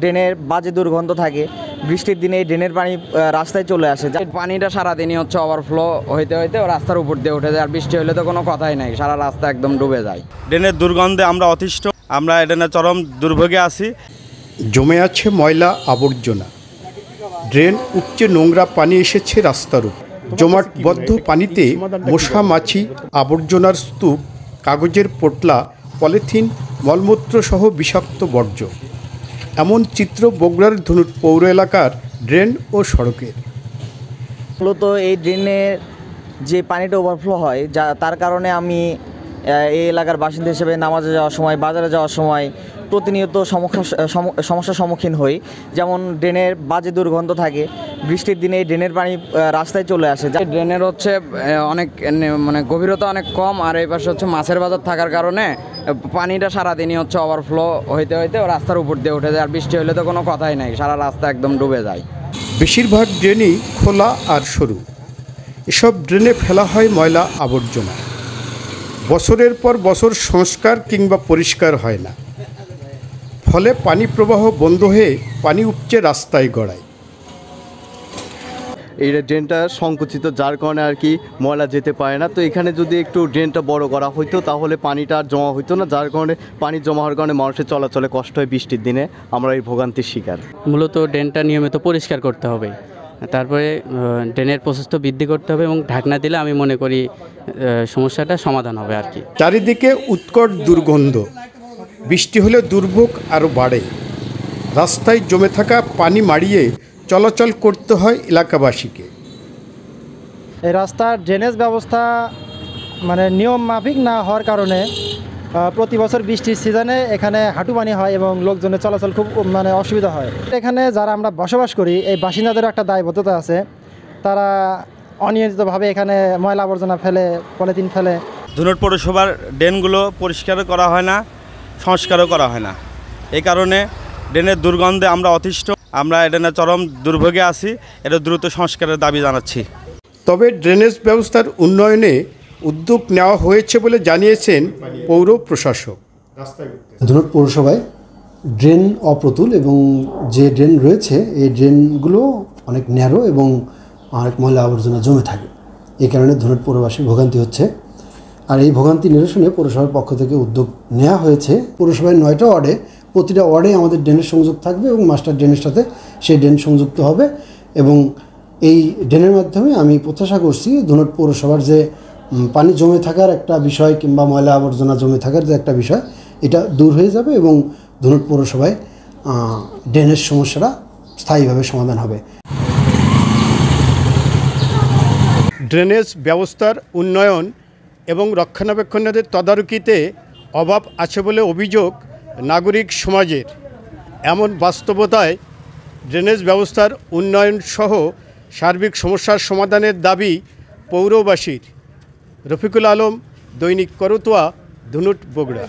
ড্রেনের বাজে দুর্গন্ধ থাকে। বৃষ্টির দিনে এই ড্রেনের পানি রাস্তায় চলে আসে। পানিটা সারাদিনই হচ্ছে ওভারফ্লো হইতে হইতে রাস্তার উপর দিয়ে উঠে যায়। আর বৃষ্টি হলে তো কোনো কথাই নাই, সারা রাস্তা একদম ডুবে যায়। ড্রেনের দুর্গন্ধে আমরা অতিষ্ঠ, আমরা ড্রেনের চরম দুর্ভোগে আছি। জমে আছে ময়লা আবর্জনা, ড্রেন উপচে নোংরা পানি এসেছে রাস্তার উপর। জমাটবদ্ধ পানিতে মশা মাছি, আবর্জনার স্তূপ, কাগজের পোটলা, পলিথিন, মলমূত্র সহ বিষাক্ত বর্জ্য। এমন চিত্র বগুড়ার ধনুট পৌর এলাকার ড্রেন ও সড়কের। মূলত এই ড্রেনের যে পানিটা ওভারফ্লো হয়, তার কারণে আমি এই এলাকার বাসিন্দা হিসেবে নামাজে যাওয়ার সময়, বাজারে যাওয়ার সময় প্রতিনিয়ত সমস্যার সম্মুখীন হই। যেমন ড্রেনের বাজে দুর্গন্ধ থাকে। বৃষ্টির দিনে এই ড্রেনের পানি রাস্তায় চলে আসে। ড্রেনের হচ্ছে অনেক গভীরতা অনেক কম, আর এই পাশে হচ্ছে মাছের বাজার থাকার কারণে পানিটা সারাদিনই হচ্ছে ওভারফ্লো হইতে হইতে রাস্তার উপর দিয়ে উঠে যায়। আর বৃষ্টি হলে তো কোনো কথাই নাই, সারা রাস্তা একদম ডুবে যায়। বেশিরভাগ ড্রেনই খোলা আর সরু। এসব ড্রেনে ফেলা হয় ময়লা আবর্জনা। বছরের পর বছর সংস্কার কিংবা পরিষ্কার হয় না, ফলে পানি প্রবাহ বন্ধ হয়ে পানি উপচে রাস্তায় গড়ায়। এই ড্রেনটা সংকুচিত, যার কারণে আর কি ময়লা যেতে পারে না। তো এখানে যদি একটু ড্রেনটা বড় করা হইতো তাহলে পানিটা আর জমা হইতো না, যার কারণে পানি জমা হওয়ার কারণে মানুষের চলাচলে কষ্ট হয়। বৃষ্টির দিনে আমরা এই ভোগান্তির শিকার। মূলত ড্রেনটা নিয়মিত পরিষ্কার করতে হবে, তারপরে ড্রেনের প্রশস্ত বৃদ্ধি করতে হবে এবং ঢাকনা দিলে আমি মনে করি সমস্যাটা সমাধান হবে আর কি। চারিদিকে উৎকট দুর্গন্ধ, বৃষ্টি হলে দুর্ভোগ আরও বাড়ে। রাস্তায় জমে থাকা পানি মাড়িয়ে চলাচল করতে হয় এলাকাবাসীকে। এই রাস্তার ড্রেনেজ ব্যবস্থা নিয়ম মাফিক না হওয়ার কারণে প্রতি বছর বৃষ্টির সিজনে এখানে হাঁটু পানি হয় এবং লোকজনের চলাচল খুব অসুবিধা হয়। এখানে যারা আমরা বসবাস করি, এই বাসিন্দাদেরও একটা দায়বদ্ধতা আছে। তারা অনিয়ন্ত্রিতভাবে এখানে ময়লা আবর্জনা ফেলে, পলিথিন ফেলে। ধনুট পৌরসভার ড্রেনগুলো পরিষ্কারও করা হয় না, সংস্কারও করা হয় না। এই কারণে ড্রেনের দুর্গন্ধে আমরা অতিষ্ঠ, আমরা ড্রেনের চরম দুর্ভোগে আছি। এটা দ্রুত সংস্কারের দাবি জানাচ্ছি। তবে ড্রেনেজ ব্যবস্থার উন্নয়নে উদ্যোগ নেওয়া হয়েছে বলে জানিয়েছেন পৌর প্রশাসক। ধনুট পৌরসভায় ড্রেন অপ্রতুল এবং যে ড্রেন রয়েছে এই ড্রেনগুলো অনেক ন্যারো এবং অনেক ময়লা আবর্জনা জমে থাকে। এই কারণে ধনুট পৌরবাসীর ভোগান্তি হচ্ছে। আর এই ভোগান্তি নিরসনে পৌরসভার পক্ষ থেকে উদ্যোগ নেওয়া হয়েছে। পৌরসভায় 9টা ওয়ার্ডে, প্রতিটা ওয়ার্ডে আমাদের ড্রেনের সংযোগ থাকবে এবং মাস্টার ড্রেনের সাথে সেই ড্রেন সংযুক্ত হবে। এবং এই ড্রেনের মাধ্যমে আমি প্রত্যাশা করছি ধনুট পৌরসভার যে পানি জমে থাকার একটা বিষয় কিংবা ময়লা আবর্জনা জমে থাকার যে একটা বিষয়, এটা দূর হয়ে যাবে এবং ধনুট পৌরসভায় ড্রেনের সমস্যাটা স্থায়ীভাবে সমাধান হবে। ড্রেনেজ ব্যবস্থার উন্নয়ন এবং রক্ষণাবেক্ষণের তদারকিতে অভাব আছে বলে অভিযোগ নাগরিক সমাজের। এমন বাস্তবতায় ড্রেনেজ ব্যবস্থার উন্নয়ন সহ সার্বিক সমস্যার সমাধানের দাবি পৌরবাসীর। রফিকুল আলম, দৈনিক করতোয়া, ধনুট, বগুড়া।